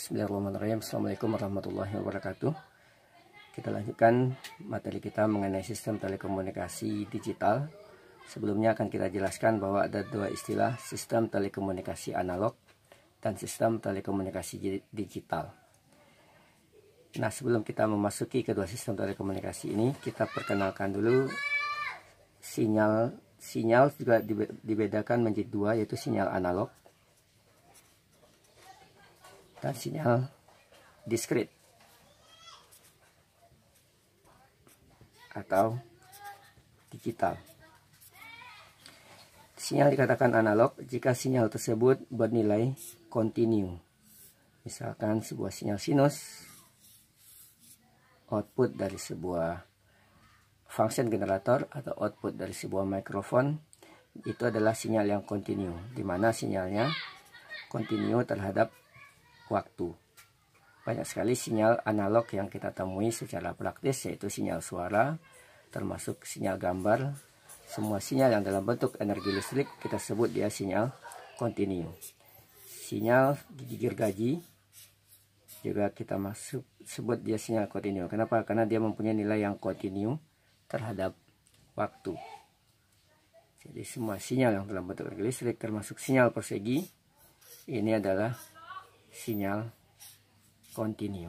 Bismillahirrahmanirrahim. Assalamualaikum warahmatullahi wabarakatuh. Kita lanjutkan materi kita mengenai sistem telekomunikasi digital. Sebelumnya akan kita jelaskan bahwa ada dua istilah, sistem telekomunikasi analog dan sistem telekomunikasi digital. Nah, sebelum kita memasuki kedua sistem telekomunikasi ini, kita perkenalkan dulu sinyal. Sinyal juga dibedakan menjadi dua, yaitu sinyal analog dan sinyal diskrit atau digital. Sinyal dikatakan analog jika sinyal tersebut bernilai kontinu. Misalkan sebuah sinyal sinus, output dari sebuah function generator atau output dari sebuah mikrofon, itu adalah sinyal yang kontinu, di mana sinyalnya kontinu terhadap waktu. Banyak sekali sinyal analog yang kita temui secara praktis, yaitu sinyal suara, termasuk sinyal gambar. Semua sinyal yang dalam bentuk energi listrik kita sebut dia sinyal kontinu. Sinyal gigi gergaji juga kita sebut dia sinyal kontinu. Kenapa? Karena dia mempunyai nilai yang kontinu terhadap waktu. Jadi semua sinyal yang dalam bentuk energi listrik, termasuk sinyal persegi, ini adalah sinyal kontinu.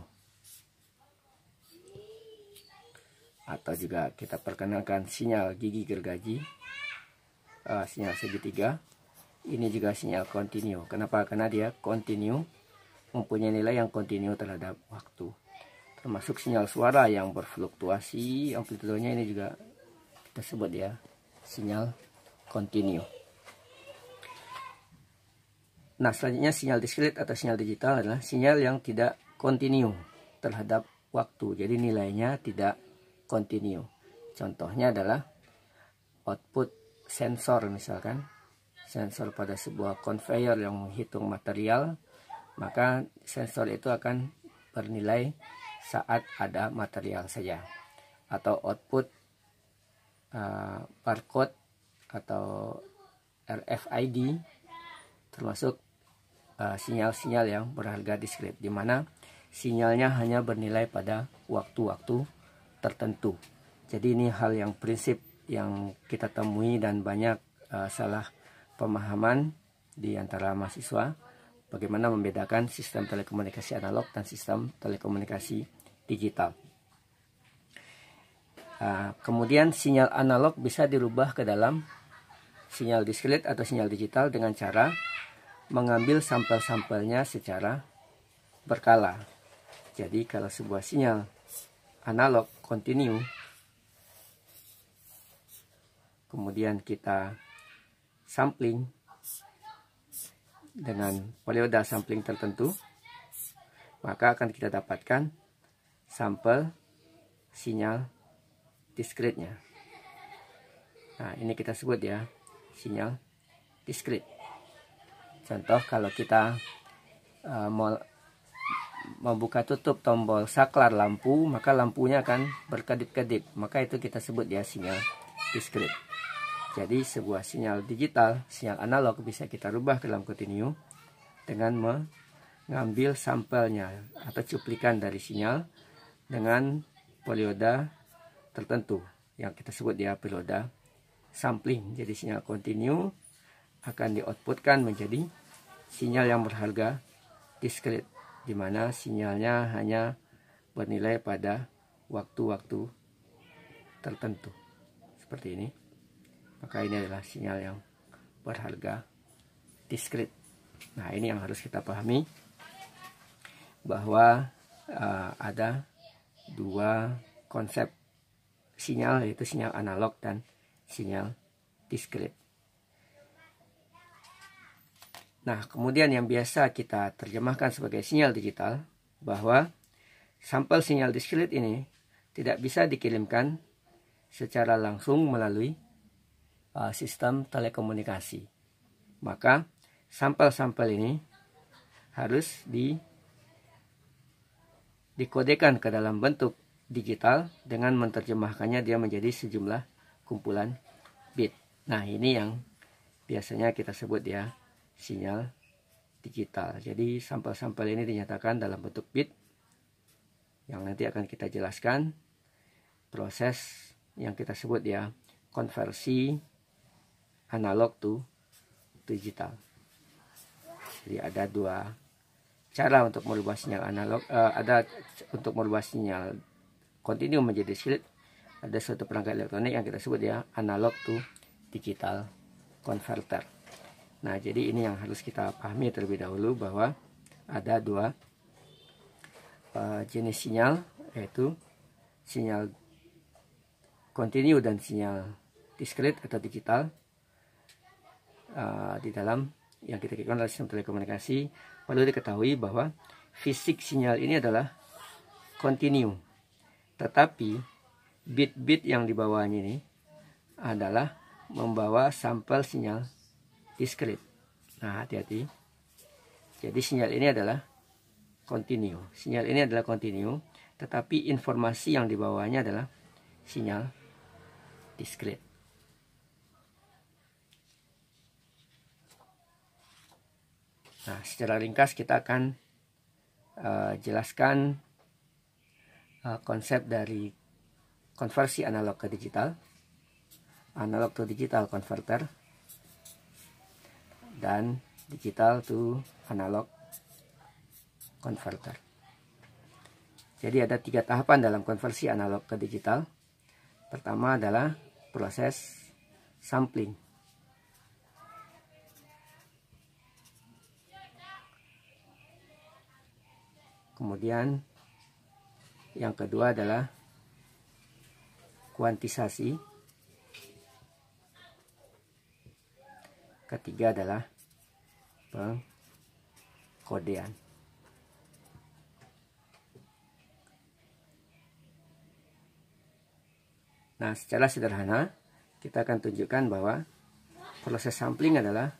Atau juga kita perkenalkan sinyal gigi gergaji, sinyal segitiga, ini juga sinyal kontinu. Kenapa? Karena dia kontinu, mempunyai nilai yang kontinu terhadap waktu. Termasuk sinyal suara yang berfluktuasi amplitudenya, ini juga kita sebut ya sinyal kontinu. Nah, selanjutnya sinyal diskrit atau sinyal digital adalah sinyal yang tidak kontinu terhadap waktu. Jadi nilainya tidak kontinu. Contohnya adalah output sensor, misalkan sensor pada sebuah conveyor yang menghitung material, maka sensor itu akan bernilai saat ada material saja. Atau output barcode atau RFID termasuk sinyal-sinyal yang berharga diskrit, di mana sinyalnya hanya bernilai pada waktu-waktu tertentu. Jadi ini hal yang prinsip yang kita temui dan banyak salah pemahaman di antara mahasiswa, bagaimana membedakan sistem telekomunikasi analog dan sistem telekomunikasi digital. Kemudian sinyal analog bisa dirubah ke dalam sinyal diskrit atau sinyal digital dengan cara mengambil sampel-sampelnya secara berkala. Jadi kalau sebuah sinyal analog kontinu, kemudian kita sampling dengan perioda sampling tertentu, maka akan kita dapatkan sampel sinyal diskritnya. Nah, ini kita sebut ya sinyal diskrit. Contoh, kalau kita mau membuka tutup tombol saklar lampu, maka lampunya akan berkedip-kedip, maka itu kita sebut ya sinyal diskrit. Jadi sebuah sinyal digital, sinyal analog bisa kita rubah ke dalam kontinu dengan mengambil sampelnya atau cuplikan dari sinyal dengan perioda tertentu yang kita sebut ya perioda sampling. Jadi sinyal kontinu akan di-outputkan menjadi sinyal yang berharga diskrit, di mana sinyalnya hanya bernilai pada waktu-waktu tertentu. Seperti ini. Maka ini adalah sinyal yang berharga diskrit. Nah, ini yang harus kita pahami, bahwa ada dua konsep sinyal, yaitu sinyal analog dan sinyal diskrit. Nah, kemudian yang biasa kita terjemahkan sebagai sinyal digital, bahwa sampel sinyal diskrit ini tidak bisa dikirimkan secara langsung melalui sistem telekomunikasi. Maka sampel-sampel ini harus dikodekan ke dalam bentuk digital dengan menerjemahkannya dia menjadi sejumlah kumpulan bit. Nah, ini yang biasanya kita sebut ya sinyal digital. Jadi sampel-sampel ini dinyatakan dalam bentuk bit, yang nanti akan kita jelaskan proses yang kita sebut ya konversi analog to digital. Jadi ada dua cara untuk merubah sinyal analog, ada untuk merubah sinyal kontinu menjadi discrete. Ada suatu perangkat elektronik yang kita sebut ya analog to digital converter. Nah, jadi ini yang harus kita pahami terlebih dahulu, bahwa ada dua jenis sinyal, yaitu sinyal kontinu dan sinyal discrete atau digital. Di dalam yang kita gunakan adalah sistem telekomunikasi, perlu diketahui bahwa fisik sinyal ini adalah kontinu, tetapi bit-bit yang di bawahnya ini adalah membawa sampel sinyal discrete. Nah, hati-hati. Jadi sinyal ini adalah kontinu. Sinyal ini adalah kontinu, tetapi informasi yang di bawahnya adalah sinyal discrete. Nah, secara ringkas kita akan jelaskan konsep dari konversi analog ke digital, analog to digital converter, dan digital to analog converter. Jadi ada 3 tahapan dalam konversi analog ke digital. Pertama adalah proses sampling. Kemudian yang kedua adalah kuantisasi. Ketiga adalah pengkodean. Nah, secara sederhana kita akan tunjukkan bahwa proses sampling adalah,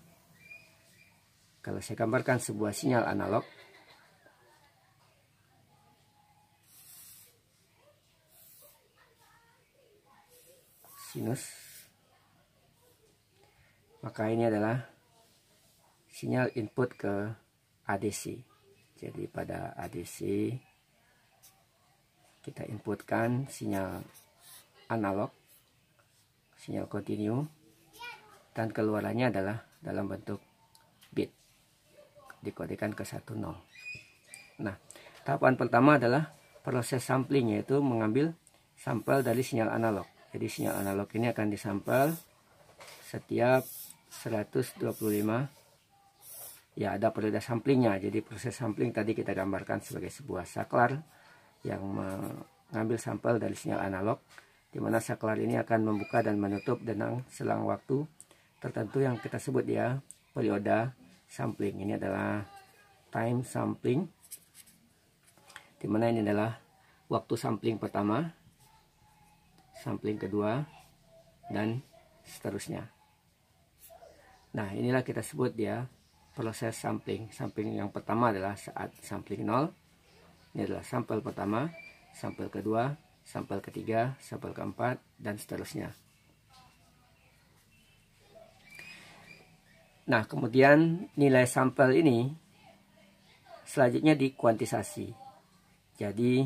kalau saya gambarkan sebuah sinyal analog, sinus, maka ini adalah sinyal input ke ADC. Jadi pada ADC kita inputkan sinyal analog, sinyal kontinu, dan keluarannya adalah dalam bentuk bit, dikodekan ke 10. Nah, tahapan pertama adalah proses sampling, yaitu mengambil sampel dari sinyal analog. Jadi sinyal analog ini akan disampel setiap 125, ya ada periode samplingnya. Jadi proses sampling tadi kita gambarkan sebagai sebuah saklar yang mengambil sampel dari sinyal analog, di mana saklar ini akan membuka dan menutup dengan selang waktu tertentu yang kita sebut ya periode sampling. Ini adalah time sampling, di mana ini adalah waktu sampling pertama, sampling kedua, dan seterusnya. Nah, inilah kita sebut ya proses sampling. Sampling yang pertama adalah saat sampling 0. Ini adalah sampel pertama, sampel kedua, sampel ketiga, sampel keempat, dan seterusnya. Nah, kemudian nilai sampel ini selanjutnya dikuantisasi. Jadi,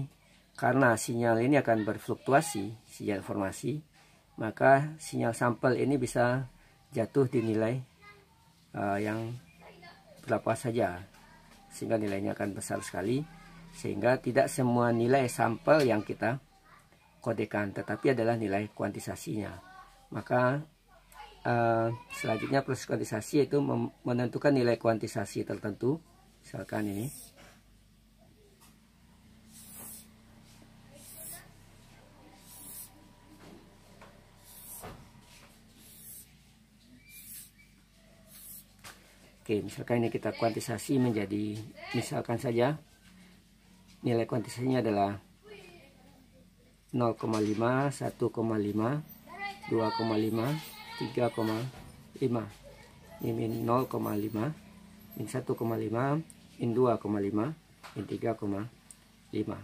karena sinyal ini akan berfluktuasi, sinyal informasi, maka sinyal sampel ini bisa jatuh di nilai yang berapa saja, sehingga nilainya akan besar sekali, sehingga tidak semua nilai sampel yang kita kodekan, tetapi adalah nilai kuantisasinya. Maka selanjutnya proses kuantisasi itu menentukan nilai kuantisasi tertentu. Misalkan ini oke, misalkan ini kita kuantisasi menjadi, misalkan saja nilai kuantisasinya adalah 0,5, 1,5, 2,5, 3,5. Ini min 0,5, min 1,5, min 2,5, min 3,5.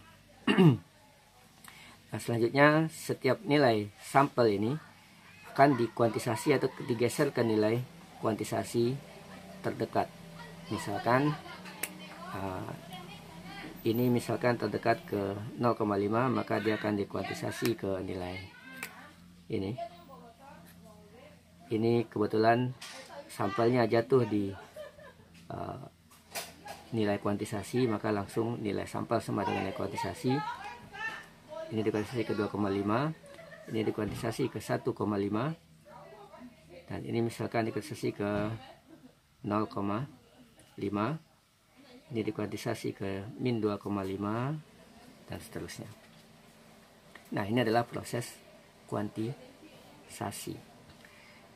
Nah, selanjutnya setiap nilai sampel ini akan dikuantisasi atau digeser ke nilai kuantisasi terdekat. Misalkan ini misalkan terdekat ke 0,5, maka dia akan dikuantisasi ke nilai ini. Ini kebetulan sampelnya jatuh di nilai kuantisasi, maka langsung nilai sampel sama dengan nilai kuantisasi. Ini dikuantisasi ke 2,5, ini dikuantisasi ke 1,5, dan ini misalkan dikuantisasi ke 0,5, ini dikuantisasi ke min 2,5, dan seterusnya. Nah, ini adalah proses kuantisasi.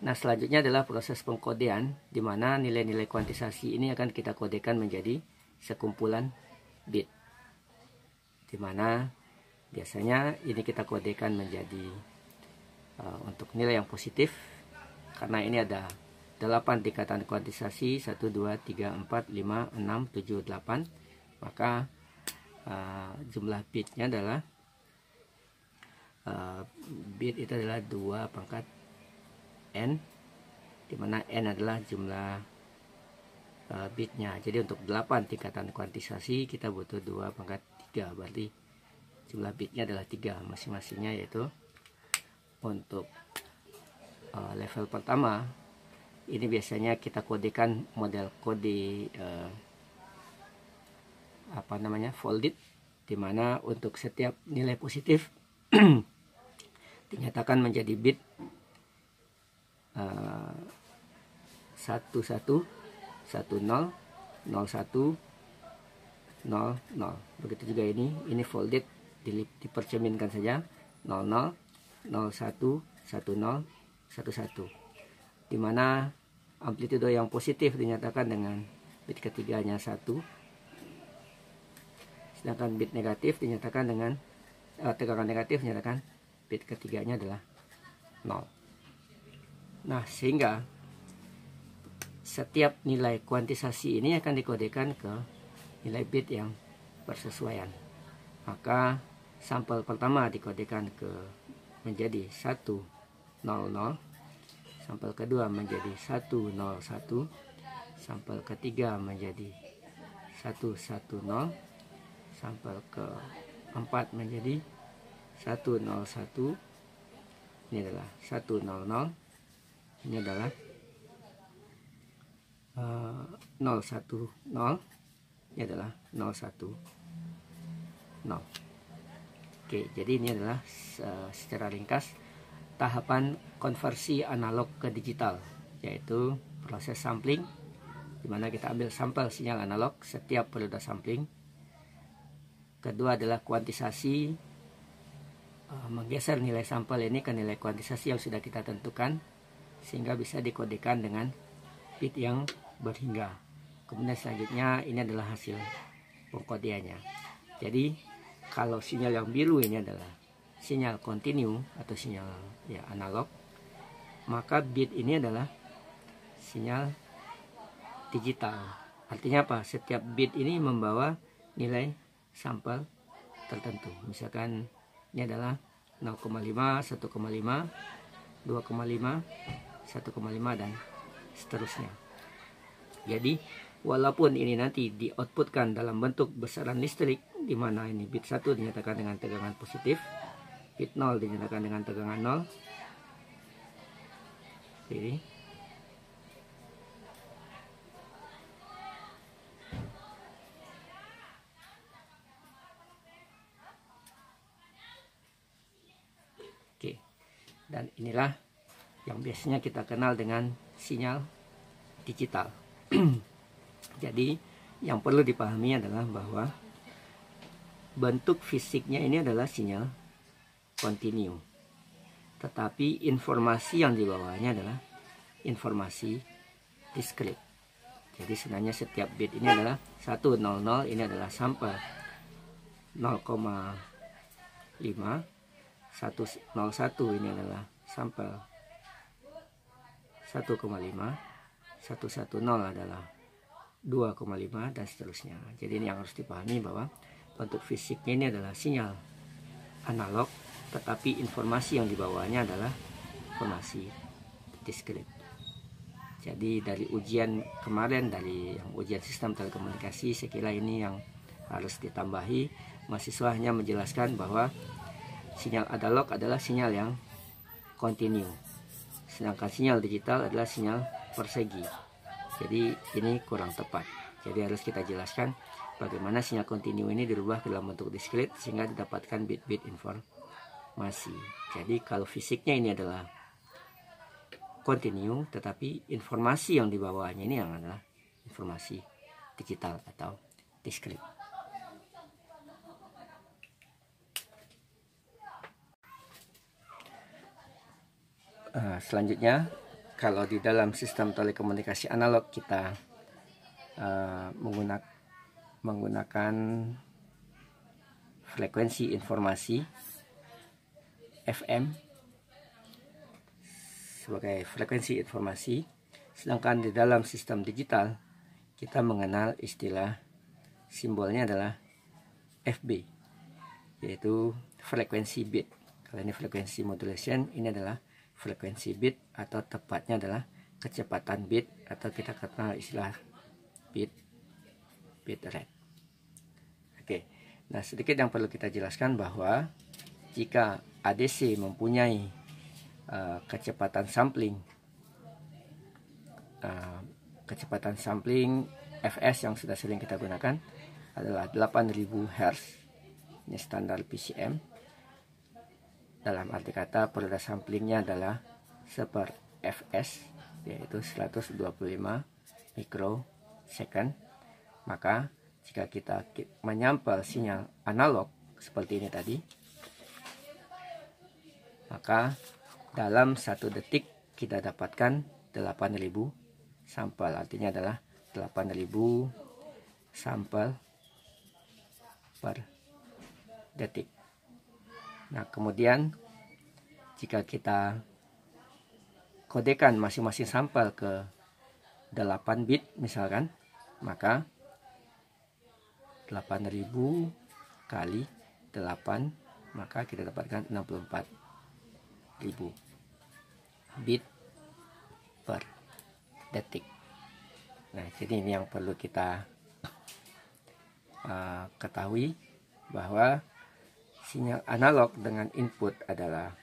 Nah, selanjutnya adalah proses pengkodean, di mana nilai-nilai kuantisasi ini akan kita kodekan menjadi sekumpulan bit, di mana biasanya ini kita kodekan menjadi untuk nilai yang positif, karena ini ada 8 tingkatan kuantisasi, 1, 2, 3, 4, 5, 6, 7, 8. Maka jumlah bitnya adalah bit itu adalah 2 pangkat n, dimana n adalah jumlah bitnya. Jadi untuk 8 tingkatan kuantisasi kita butuh 2 pangkat 3, berarti jumlah bitnya adalah 3 masing-masingnya, yaitu untuk level pertama ini biasanya kita kodekan model kode folded, dimana untuk setiap nilai positif dinyatakan menjadi bit 11, 10, 01, 00. Begitu juga ini folded, dipercerminkan saja 00, 01, 10, 11, dimana amplitudo yang positif dinyatakan dengan bit ketiganya 1, sedangkan bit negatif dinyatakan dengan tegangan negatif dinyatakan bit ketiganya adalah 0. Nah, sehingga setiap nilai kuantisasi ini akan dikodekan ke nilai bit yang bersesuaian. Maka sampel pertama dikodekan menjadi 100, sampel kedua menjadi 101, sampel ketiga menjadi 110, sampel keempat menjadi 101, ini adalah 100, ini adalah 010, ini adalah 010. Oke, jadi ini adalah secara ringkas tahapan konversi analog ke digital, yaitu proses sampling, di mana kita ambil sampel sinyal analog setiap periode sampling. Kedua adalah kuantisasi, menggeser nilai sampel ini ke nilai kuantisasi yang sudah kita tentukan, sehingga bisa dikodekan dengan bit yang berhingga. Kemudian selanjutnya ini adalah hasil pengkodeannya. Jadi kalau sinyal yang biru ini adalah sinyal kontinu atau sinyal analog, maka bit ini adalah sinyal digital. Artinya apa? Setiap bit ini membawa nilai sampel tertentu. Misalkan ini adalah 0,5, 1,5, 2,5, 1,5, dan seterusnya. Jadi walaupun ini nanti di outputkan dalam bentuk besaran listrik, di mana ini bit 1 dinyatakan dengan tegangan positif, bit 0 dinyatakan dengan tegangan 0. Jadi oke, dan inilah yang biasanya kita kenal dengan sinyal digital. Jadi yang perlu dipahami adalah bahwa bentuk fisiknya ini adalah sinyal kontinu, tetapi informasi yang dibawanya adalah informasi diskret. Jadi sebenarnya setiap bit ini adalah 100, ini adalah sampel 0,5, 101 ini adalah sampel 1,5, 110 adalah 2,5, dan seterusnya. Jadi ini yang harus dipahami, bahwa bentuk fisiknya ini adalah sinyal analog, tetapi informasi yang dibawanya adalah informasi diskret. Jadi dari ujian kemarin, dari yang ujian sistem telekomunikasi, saya kira ini yang harus ditambahi. Mahasiswa hanya menjelaskan bahwa sinyal analog adalah sinyal yang kontinu, sedangkan sinyal digital adalah sinyal persegi. Jadi ini kurang tepat. Jadi harus kita jelaskan bagaimana sinyal kontinu ini dirubah ke dalam bentuk diskrit sehingga didapatkan bit-bit informasi. Jadi kalau fisiknya ini adalah kontinu, tetapi informasi yang dibawanya ini yang adalah informasi digital atau diskrit. Selanjutnya, kalau di dalam sistem telekomunikasi analog kita menggunakan frekuensi informasi FM sebagai frekuensi informasi, sedangkan di dalam sistem digital kita mengenal istilah simbolnya adalah FB, yaitu frekuensi bit. Kalau ini frekuensi modulation, ini adalah frekuensi bit, atau tepatnya adalah kecepatan bit, atau kita kenal istilah bit rate. Oke, nah sedikit yang perlu kita jelaskan bahwa jika ADC mempunyai kecepatan sampling fs yang sudah sering kita gunakan adalah 8000 Hz. Ini standar PCM. Dalam arti kata periode samplingnya adalah 1/fs, yaitu 125 mikrosecond. Maka jika kita menyampel sinyal analog seperti ini tadi, maka dalam 1 detik kita dapatkan 8000 sampel. Artinya adalah 8000 sampel per detik. Nah, kemudian jika kita kodekan masing-masing sampel ke 8 bit misalkan, maka 8000 kali 8, maka kita dapatkan 64.000 bit per detik. Nah, jadi ini yang perlu kita ketahui, bahwa sinyal analog dengan input adalah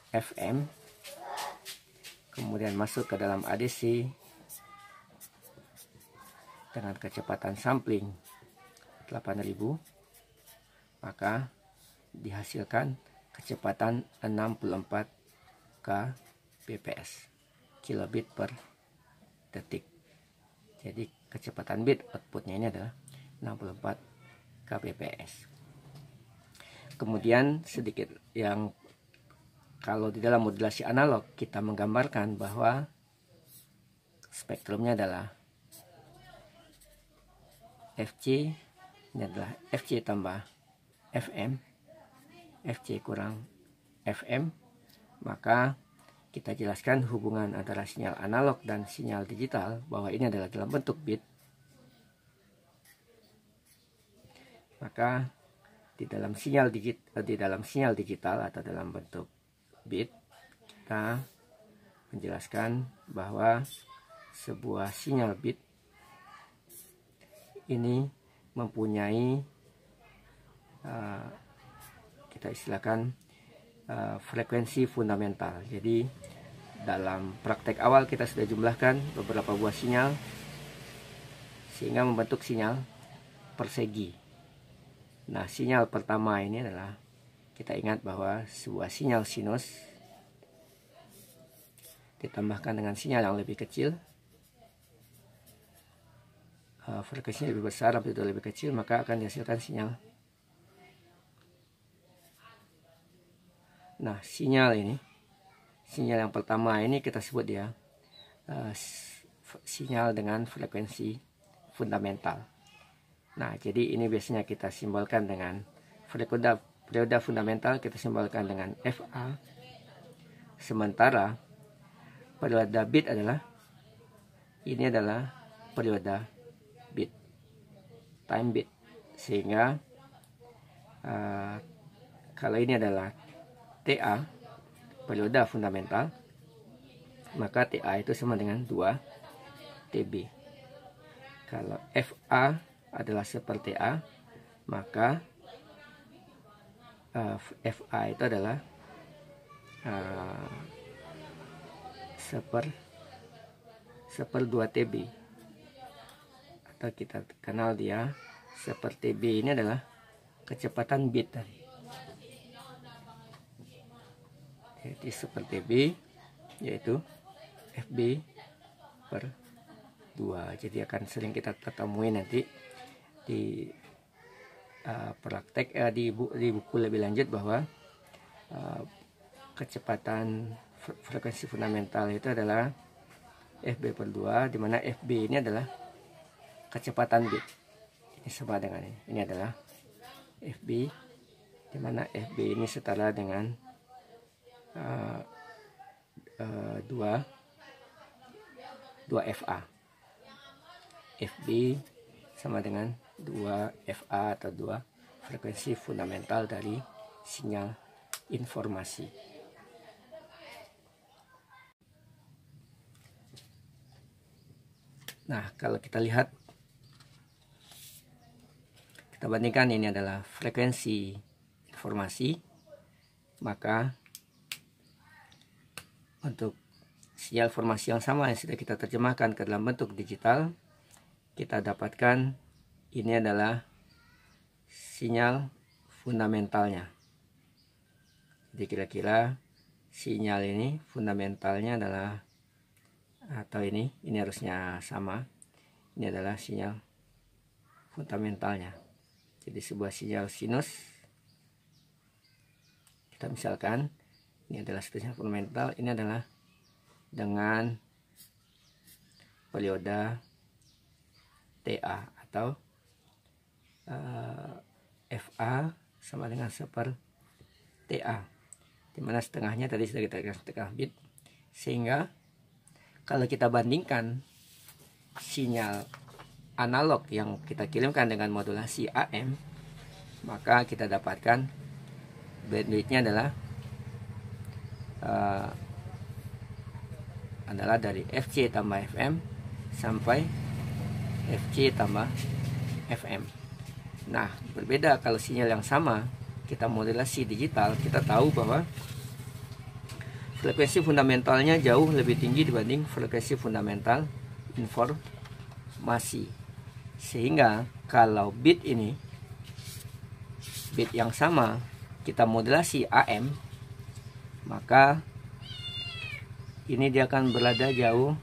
FM, kemudian masuk ke dalam ADC dengan kecepatan sampling 8000, maka dihasilkan kecepatan 64 kbps, kilobit per detik. Jadi kecepatan bit outputnya ini adalah 64 kbps. Kemudian sedikit yang kalau di dalam modulasi analog kita menggambarkan bahwa spektrumnya adalah FC, ini adalah FC tambah FM, FC kurang FM, maka kita jelaskan hubungan antara sinyal analog dan sinyal digital bahwa ini adalah dalam bentuk bit. Maka di dalam sinyal digital atau dalam bentuk bit, kita menjelaskan bahwa sebuah sinyal bit ini mempunyai kita istilahkan frekuensi fundamental. Jadi dalam praktek awal kita sudah jumlahkan beberapa buah sinyal sehingga membentuk sinyal persegi. Nah, sinyal pertama ini adalah, kita ingat bahwa sebuah sinyal sinus ditambahkan dengan sinyal yang lebih kecil, frekuensinya lebih besar, amplitude lebih kecil, maka akan dihasilkan sinyal. Nah, sinyal yang pertama ini kita sebut dia sinyal dengan frekuensi fundamental. Nah, jadi ini biasanya kita simbolkan dengan periode fundamental, kita simbolkan dengan FA. Sementara periode bit adalah periode bit, time bit. Sehingga kalau ini adalah TA, periode fundamental, maka TA itu sama dengan 2 TB. Kalau FA adalah seper TA, maka FA itu adalah seper 2 TB, atau kita kenal dia seper TB. Ini adalah kecepatan bit tadi. Jadi seper TB yaitu FB per 2. Jadi akan sering kita ketemui nanti di praktek di buku lebih lanjut bahwa kecepatan frekuensi fundamental itu adalah FB per 2, di mana FB ini adalah kecepatan bit. Ini sama dengan ini. Ini adalah FB, di mana FB ini setara dengan 2 FA. FB sama dengan 2 FA atau 2 frekuensi fundamental dari sinyal informasi. Nah, kalau kita lihat, kita bandingkan, ini adalah frekuensi informasi, maka untuk sinyal informasi yang sama yang sudah kita terjemahkan ke dalam bentuk digital, kita dapatkan ini adalah sinyal fundamentalnya. Jadi kira-kira sinyal ini fundamentalnya adalah, atau ini harusnya sama, ini adalah sinyal fundamentalnya. Jadi sebuah sinyal sinus, kita misalkan ini adalah sinyal fundamental, ini adalah dengan periode TA atau FA sama dengan seper TA, dimana setengahnya tadi sudah kita kasih setengah bit, sehingga kalau kita bandingkan sinyal analog yang kita kirimkan dengan modulasi AM, maka kita dapatkan bandwidthnya adalah dari FC tambah FM sampai FC tambah FM. Nah, berbeda kalau sinyal yang sama kita modulasi digital, kita tahu bahwa frekuensi fundamentalnya jauh lebih tinggi dibanding frekuensi fundamental informasi. Sehingga kalau bit yang sama kita modulasi AM, maka ini dia akan berada jauh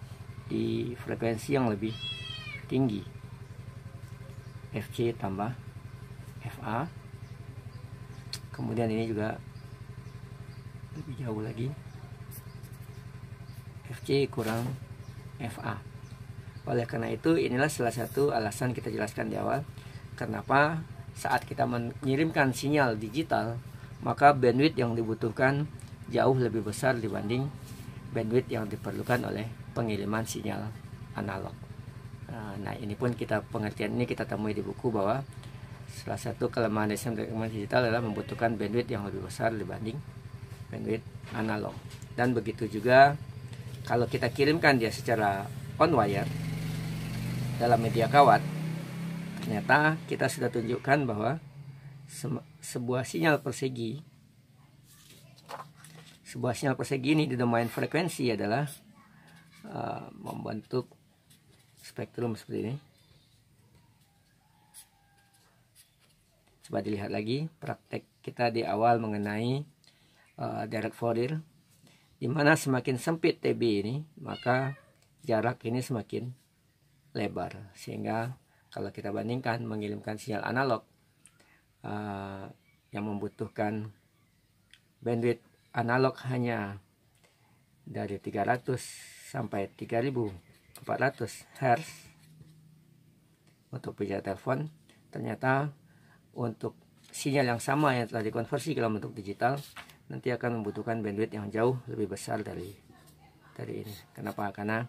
di frekuensi yang lebih tinggi, FC tambah FA. Kemudian ini juga lebih jauh lagi, FC kurang FA. Oleh karena itu, inilah salah satu alasan kita jelaskan di awal kenapa saat kita mengirimkan sinyal digital, maka bandwidth yang dibutuhkan jauh lebih besar dibanding bandwidth yang diperlukan oleh pengiriman sinyal analog. Nah, ini pun pengertian ini kita temui di buku, bahwa salah satu kelemahan sistem telekomunikasi digital adalah membutuhkan bandwidth yang lebih besar dibanding bandwidth analog. Dan begitu juga kalau kita kirimkan dia secara on wire dalam media kawat, ternyata kita sudah tunjukkan bahwa sebuah sinyal persegi ini di domain frekuensi adalah membentuk spektrum seperti ini. Coba dilihat lagi praktek kita di awal mengenai direct Fourier, di mana semakin sempit TB ini, maka jarak ini semakin lebar. Sehingga kalau kita bandingkan mengirimkan sinyal analog yang membutuhkan bandwidth analog hanya dari 300 sampai 3400 Hz untuk bicara telepon, ternyata untuk sinyal yang sama yang telah dikonversi ke dalam bentuk digital nanti akan membutuhkan bandwidth yang jauh lebih besar dari ini. Kenapa? Karena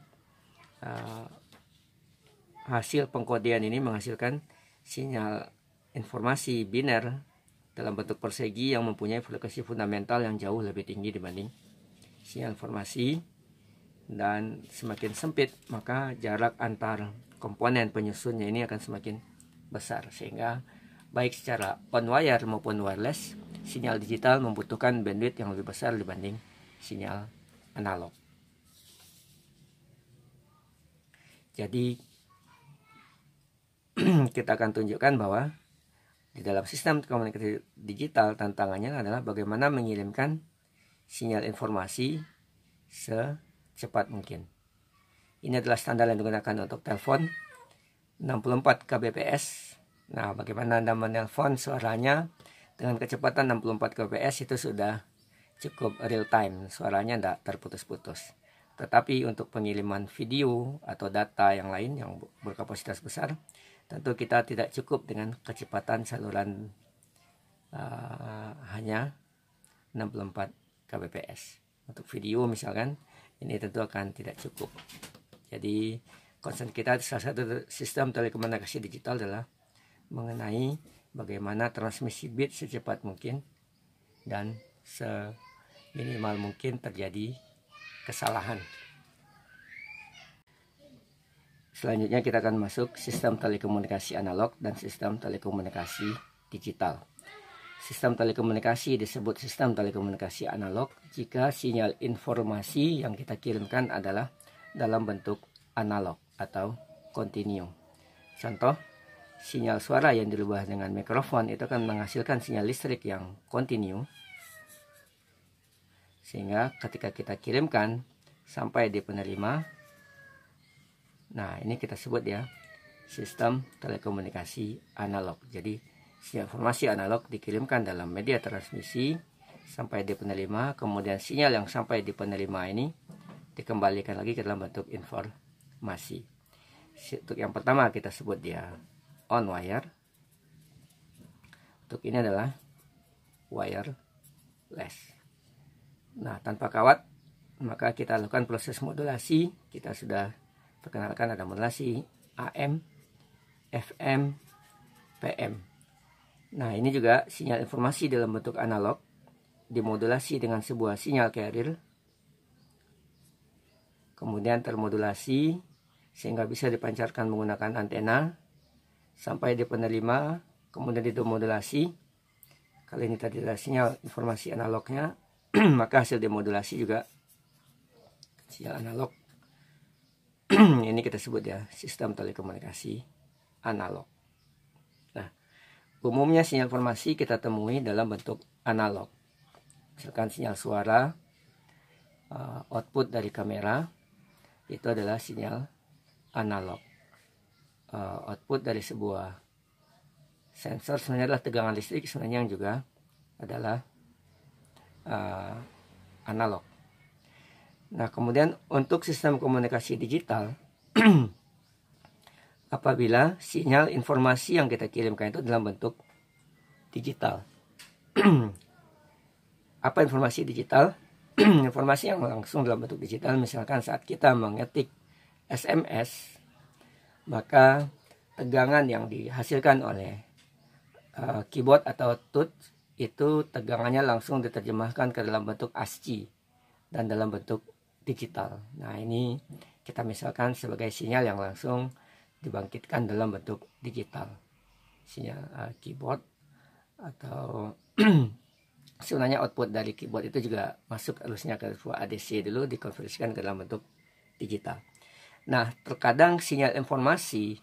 hasil pengkodean ini menghasilkan sinyal informasi biner dalam bentuk persegi yang mempunyai frekuensi fundamental yang jauh lebih tinggi dibanding sinyal informasi, dan semakin sempit maka jarak antar komponen penyusunnya ini akan semakin besar, sehingga baik secara on wire maupun wireless, sinyal digital membutuhkan bandwidth yang lebih besar dibanding sinyal analog. Jadi kita akan tunjukkan bahwa di dalam sistem komunikasi digital tantangannya adalah bagaimana mengirimkan sinyal informasi secepat mungkin. Ini adalah standar yang digunakan untuk telepon 64 kbps. Nah, bagaimana Anda menelpon suaranya dengan kecepatan 64 kbps itu sudah cukup real time, suaranya tidak terputus-putus. Tetapi untuk pengiriman video atau data yang lain yang berkapasitas besar, tentu kita tidak cukup dengan kecepatan saluran hanya 64 kbps. Untuk video misalkan, ini tentu akan tidak cukup. Jadi concern kita salah satu sistem telekomunikasi digital adalah mengenai bagaimana transmisi bit secepat mungkin dan seminimal mungkin terjadi kesalahan. Selanjutnya kita akan masuk sistem telekomunikasi analog dan sistem telekomunikasi digital. Sistem telekomunikasi disebut sistem telekomunikasi analog jika sinyal informasi yang kita kirimkan adalah dalam bentuk analog atau kontinu. Contoh, sinyal suara yang dirubah dengan mikrofon itu akan menghasilkan sinyal listrik yang kontinu, sehingga ketika kita kirimkan sampai di penerima, nah ini kita sebut ya sistem telekomunikasi analog. Jadi sinyal informasi analog dikirimkan dalam media transmisi sampai di penerima, kemudian sinyal yang sampai di penerima ini dikembalikan lagi ke dalam bentuk informasi. Untuk yang pertama kita sebut dia on wire. Untuk ini adalah wireless. Nah, tanpa kawat maka kita lakukan proses modulasi. Kita sudah perkenalkan ada modulasi AM, FM, PM. Nah, ini juga sinyal informasi dalam bentuk analog dimodulasi dengan sebuah sinyal carrier, kemudian termodulasi sehingga bisa dipancarkan menggunakan antena sampai di penerima, kemudian dimodulasi. Kali ini tadi adalah sinyal informasi analognya, maka hasil demodulasi juga sinyal analog. Ini kita sebut ya sistem telekomunikasi analog. Nah, umumnya sinyal informasi kita temui dalam bentuk analog. Misalkan sinyal suara, output dari kamera itu adalah sinyal analog. Output dari sebuah sensor sebenarnya adalah tegangan listrik, sebenarnya yang juga adalah analog. Nah, kemudian untuk sistem komunikasi digital, apabila sinyal informasi yang kita kirimkan itu dalam bentuk digital. Apa informasi digital? Informasi yang langsung dalam bentuk digital, misalkan saat kita mengetik SMS, maka tegangan yang dihasilkan oleh keyboard atau touch itu tegangannya langsung diterjemahkan ke dalam bentuk ASCII dan dalam bentuk digital. Nah, ini kita misalkan sebagai sinyal yang langsung dibangkitkan dalam bentuk digital. Sinyal keyboard atau sebenarnya output dari keyboard itu juga masuk harusnya ke sebuah ADC dulu, dikonversikan ke dalam bentuk digital. Nah, terkadang sinyal informasi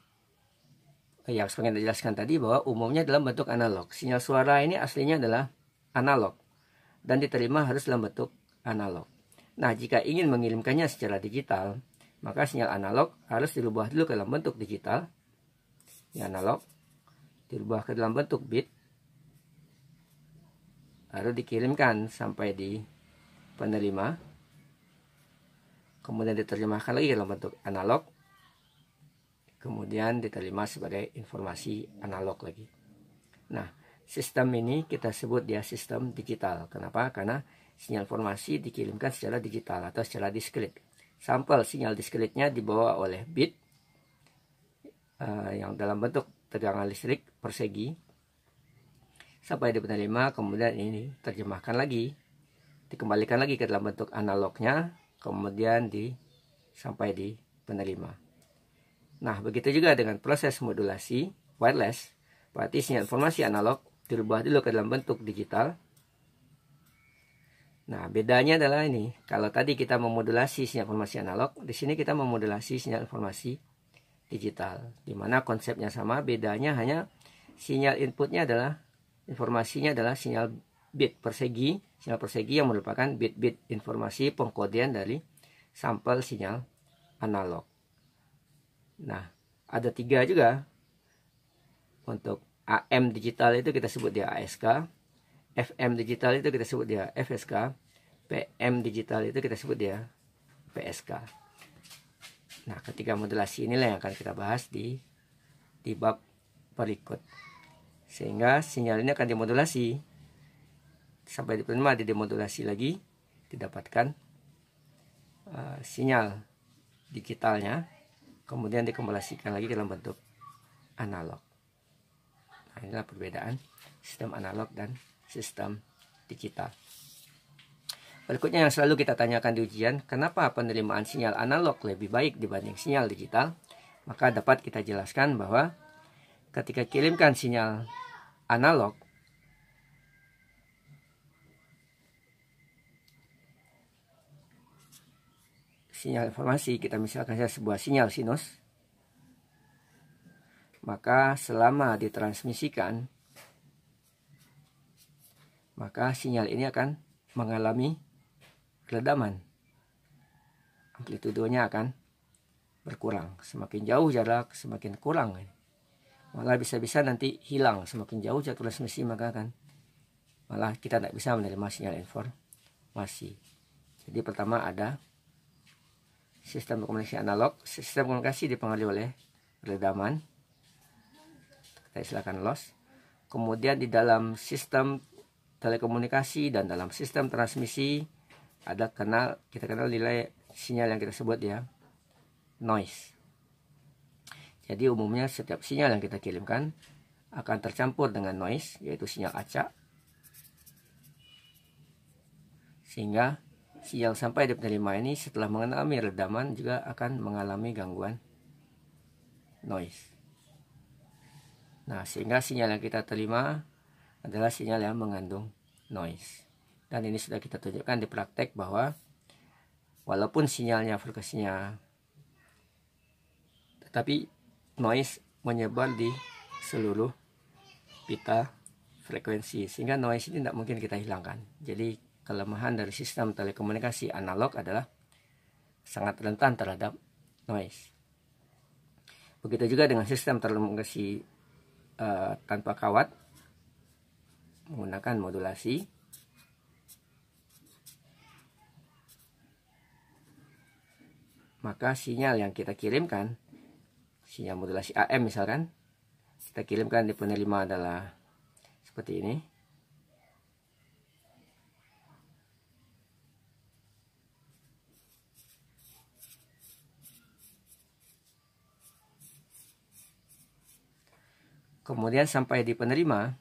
yang seperti dijelaskan tadi bahwa umumnya dalam bentuk analog. Sinyal suara ini aslinya adalah analog dan diterima harus dalam bentuk analog. Nah, jika ingin mengirimkannya secara digital, maka sinyal analog harus dirubah dulu ke dalam bentuk digital. Ini analog dirubah ke dalam bentuk bit, lalu dikirimkan sampai di penerima, kemudian diterjemahkan lagi dalam bentuk analog, kemudian diterima sebagai informasi analog lagi. Nah, sistem ini kita sebut dia sistem digital. Kenapa? Karena sinyal informasi dikirimkan secara digital atau secara diskret. Sampel sinyal diskretnya dibawa oleh bit yang dalam bentuk tegangan listrik persegi sampai di penerima, kemudian ini terjemahkan lagi dikembalikan lagi ke dalam bentuk analognya, kemudian sampai di penerima. Nah, begitu juga dengan proses modulasi wireless, berarti sinyal informasi analog dirubah dulu ke dalam bentuk digital. Nah, bedanya adalah ini. Kalau tadi kita memodulasi sinyal informasi analog, di sini kita memodulasi sinyal informasi digital. Di mana konsepnya sama, bedanya hanya sinyal inputnya adalah, informasinya adalah sinyal bit persegi, sinyal persegi yang merupakan bit-bit informasi pengkodian dari sampel sinyal analog. Nah, ada 3 juga. Untuk AM digital itu kita sebut dia ASK, FM digital itu kita sebut dia FSK, PM digital itu kita sebut dia PSK. Nah, ketiga modulasi inilah yang akan kita bahas di bab berikut. Sehingga sinyal ini akan dimodulasi sampai diterima, dimodulasi lagi, didapatkan sinyal digitalnya, kemudian dikembalikan lagi dalam bentuk analog. Nah, inilah perbedaan sistem analog dan sistem digital. Berikutnya yang selalu kita tanyakan di ujian, kenapa penerimaan sinyal analog lebih baik dibanding sinyal digital? Maka dapat kita jelaskan bahwa ketika kirimkan sinyal analog, sinyal informasi, kita misalkan saja sebuah sinyal sinus, maka selama ditransmisikan, maka sinyal ini akan mengalami redaman. Amplitudenya akan berkurang. Semakin jauh jarak, semakin kurang. Malah bisa-bisa nanti hilang. Semakin jauh jarak transmisi, maka akan malah kita tidak bisa menerima sinyal informasi. Jadi pertama ada sistem komunikasi analog. Sistem komunikasi dipengaruhi oleh redaman. Kita istilahkan loss. Kemudian di dalam sistem telekomunikasi dan dalam sistem transmisi ada kita kenal nilai sinyal yang kita sebut ya noise. Jadi umumnya setiap sinyal yang kita kirimkan akan tercampur dengan noise, yaitu sinyal acak, sehingga sinyal sampai di penerima ini setelah mengalami redaman juga akan mengalami gangguan noise. Nah, sehingga sinyal yang kita terima adalah sinyal yang mengandung noise. Dan ini sudah kita tunjukkan di praktek bahwa walaupun sinyalnya frekuensinya, tetapi noise menyebar di seluruh pita frekuensi, sehingga noise ini tidak mungkin kita hilangkan. Jadi kelemahan dari sistem telekomunikasi analog adalah sangat rentan terhadap noise. Begitu juga dengan sistem telekomunikasi tanpa kawat menggunakan modulasi. Maka sinyal yang kita kirimkan, sinyal modulasi AM misalkan, kita kirimkan di penerima adalah seperti ini. Kemudian sampai di penerima,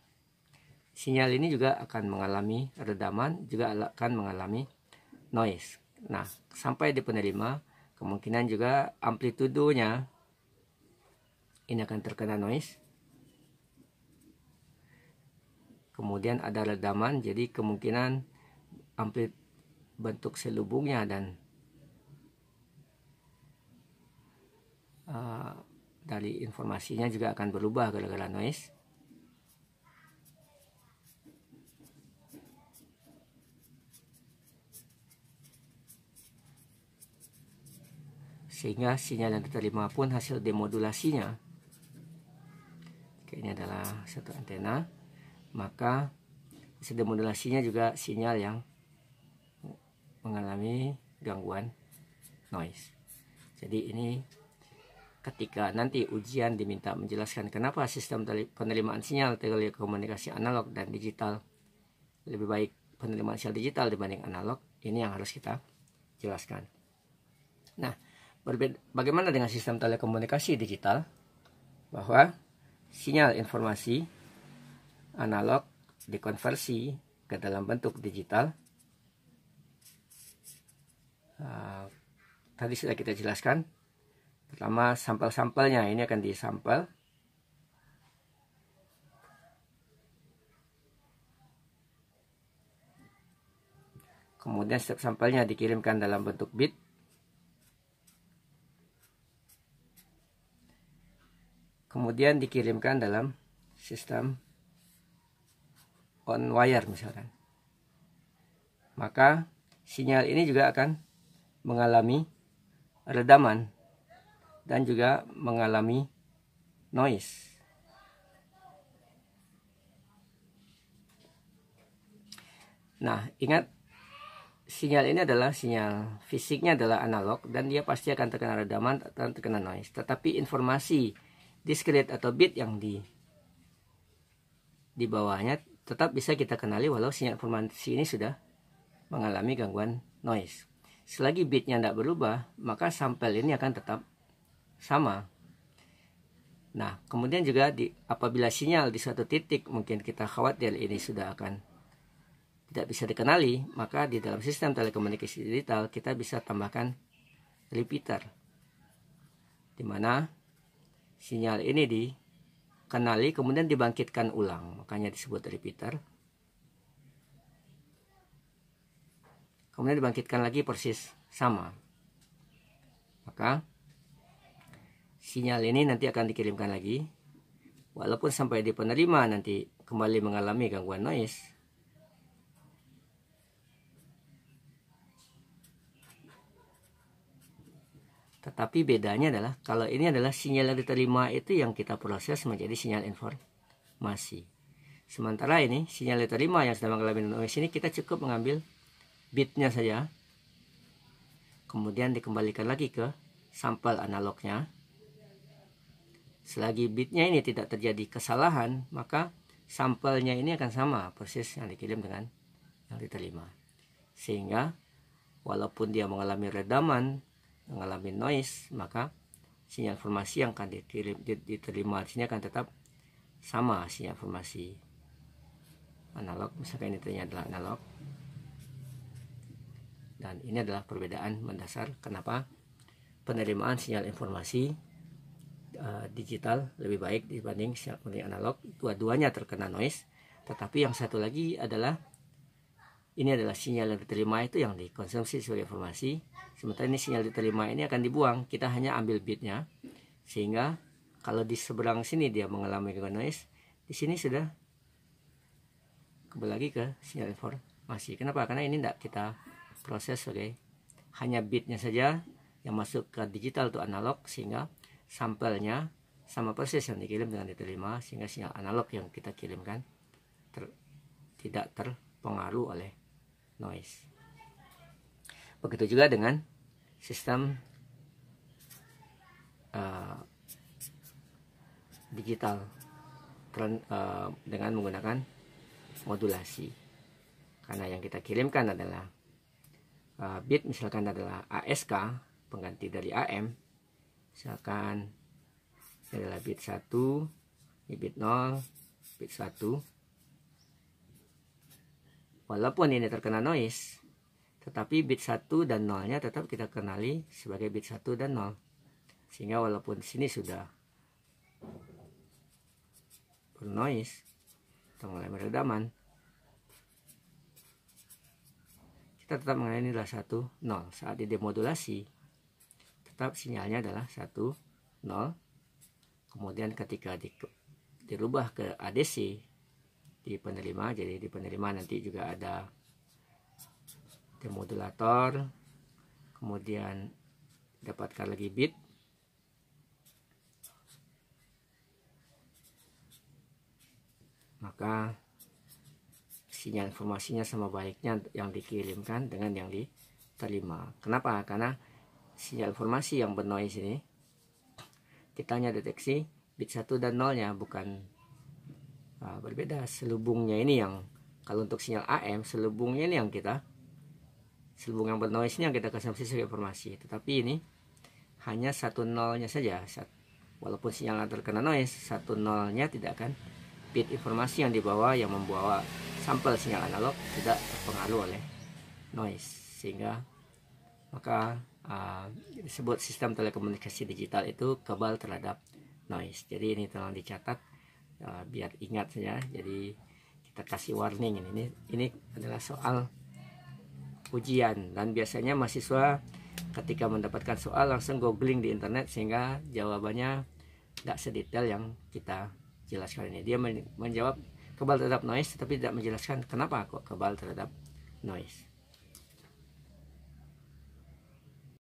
sinyal ini juga akan mengalami redaman, juga akan mengalami noise. Nah, sampai di penerima, kemungkinan juga amplitudenya ini akan terkena noise. Kemudian ada redaman, jadi kemungkinan bentuk selubungnya dan dari informasinya juga akan berubah gara-gara noise. Sehingga sinyal yang diterima pun hasil demodulasinya, ini adalah satu antena, maka hasil demodulasinya juga sinyal yang mengalami gangguan noise. Jadi ini ketika nanti ujian diminta menjelaskan kenapa sistem penerimaan sinyal telekomunikasi analog dan digital lebih baik penerimaan sinyal digital dibanding analog, ini yang harus kita jelaskan. Nah, bagaimana dengan sistem telekomunikasi digital? Bahwa sinyal informasi analog dikonversi ke dalam bentuk digital Tadi sudah kita jelaskan. Pertama, sampel-sampelnya ini akan disampel. Kemudian setiap sampelnya dikirimkan dalam bentuk bit. Kemudian dikirimkan dalam sistem on wire misalkan. Maka sinyal ini juga akan mengalami redaman dan juga mengalami noise. Nah, ingat, sinyal ini adalah sinyal fisiknya adalah analog dan dia pasti akan terkena redaman dan terkena noise. Tetapi informasi discrete atau bit yang di bawahnya tetap bisa kita kenali walau sinyal informasi ini sudah mengalami gangguan noise. Selagi bitnya tidak berubah, maka sampel ini akan tetap sama. Nah, kemudian juga apabila sinyal di suatu titik mungkin kita khawatir ini sudah akan tidak bisa dikenali, maka di dalam sistem telekomunikasi digital kita bisa tambahkan repeater, di mana sinyal ini dikenali kemudian dibangkitkan ulang, makanya disebut repeater. Kemudian dibangkitkan lagi persis sama. Maka sinyal ini nanti akan dikirimkan lagi. Walaupun sampai di penerima nanti kembali mengalami gangguan noise. Tetapi bedanya adalah kalau ini adalah sinyal yang diterima itu yang kita proses menjadi sinyal informasi. Sementara ini sinyal diterima yang sedang mengalami noise ini kita cukup mengambil bitnya saja, kemudian dikembalikan lagi ke sampel analognya. Selagi bitnya ini tidak terjadi kesalahan, maka sampelnya ini akan sama persis yang dikirim dengan yang diterima. Sehingga walaupun dia mengalami redaman, mengalami noise, maka sinyal informasi yang akan diterima di sini akan tetap sama sinyal informasi analog. Misalkan ini ternyata adalah analog. Dan ini adalah perbedaan mendasar kenapa penerimaan sinyal informasi digital lebih baik dibanding sinyal analog. Dua-duanya terkena noise, tetapi yang satu lagi adalah ini adalah sinyal yang diterima itu yang dikonsumsi sebagai informasi. Sementara ini sinyal diterima ini akan dibuang, kita hanya ambil bitnya. Sehingga kalau di seberang sini dia mengalami gangguan noise, di sini sudah kembali lagi ke sinyal informasi. Kenapa? Karena ini tidak kita proses sebagai hanya bitnya saja yang masuk ke digital atau analog, sehingga sampelnya sama persis yang dikirim dengan diterima, sehingga sinyal analog yang kita kirimkan tidak terpengaruh oleh noise. Begitu juga dengan sistem digital dengan menggunakan modulasi, karena yang kita kirimkan adalah bit, misalkan adalah ASK, pengganti dari AM. Misalkan ini adalah bit 1, ini bit 0, bit 1. Walaupun ini terkena noise, tetapi bit 1 dan 0-nya tetap kita kenali sebagai bit 1 dan 0. Sehingga walaupun sini sudah bernoise atau mulai meredaman, kita tetap mengenai ini adalah 1, 0. Saat didemodulasi, tetap sinyalnya adalah 1, 0. Kemudian ketika dirubah ke ADC di penerima, jadi di penerima nanti juga ada demodulator, kemudian dapatkan lagi bit, maka sinyal informasinya sama baiknya yang dikirimkan dengan yang diterima. Kenapa? Karena sinyal informasi yang bernoise ini kita hanya deteksi bit 1 dan 0-nya, bukan berbeda. Selubungnya ini yang, kalau untuk sinyal AM, selubungnya ini yang selubung yang bernoise ini yang kita konsumsi sebagai informasi. Tetapi ini hanya 1 0-nya saja. Walaupun sinyal terkena noise, 1 0-nya tidak akan, bit informasi yang dibawa yang membawa sampel sinyal analog tidak terpengaruh oleh noise, sehingga maka disebut sistem telekomunikasi digital itu kebal terhadap noise. Jadi ini tolong dicatat biar ingat saja. Jadi kita kasih warning ini adalah soal ujian, dan biasanya mahasiswa ketika mendapatkan soal langsung googling di internet sehingga jawabannya tidak sedetail yang kita jelaskan ini. Dia menjawab kebal terhadap noise, tapi tidak menjelaskan kenapa kok kebal terhadap noise.